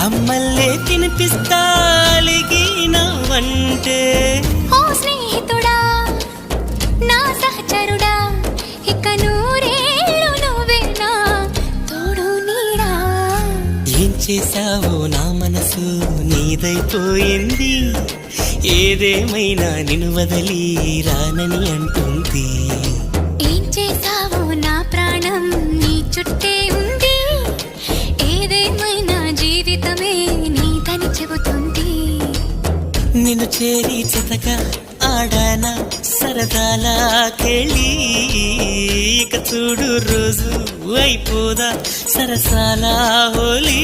అమ్మల్లే తినిపిస్తా అలిగినవంటే. ఓ స్నేహితుడా నా సహచరుడా, ఇక నూరేళ్ళు నువ్వేనా తోడు నీడా. ఏం చేశావో నా మనసు నీదైపోయింది, ఏదేమైనా నిన్ను వదలి రానని అంటుంది. ఏం చేసావో నా ప్రాణం నీ చుట్టే ఉంది, ఏదేమైనా జీవితమే నీదని చెబుతుంది. నిన్ను చేరి చితక ఆడానా సరదాలా కెళ్ళి, ఇక చూడు రోజు అయిపోదా సరసాల హోలీ.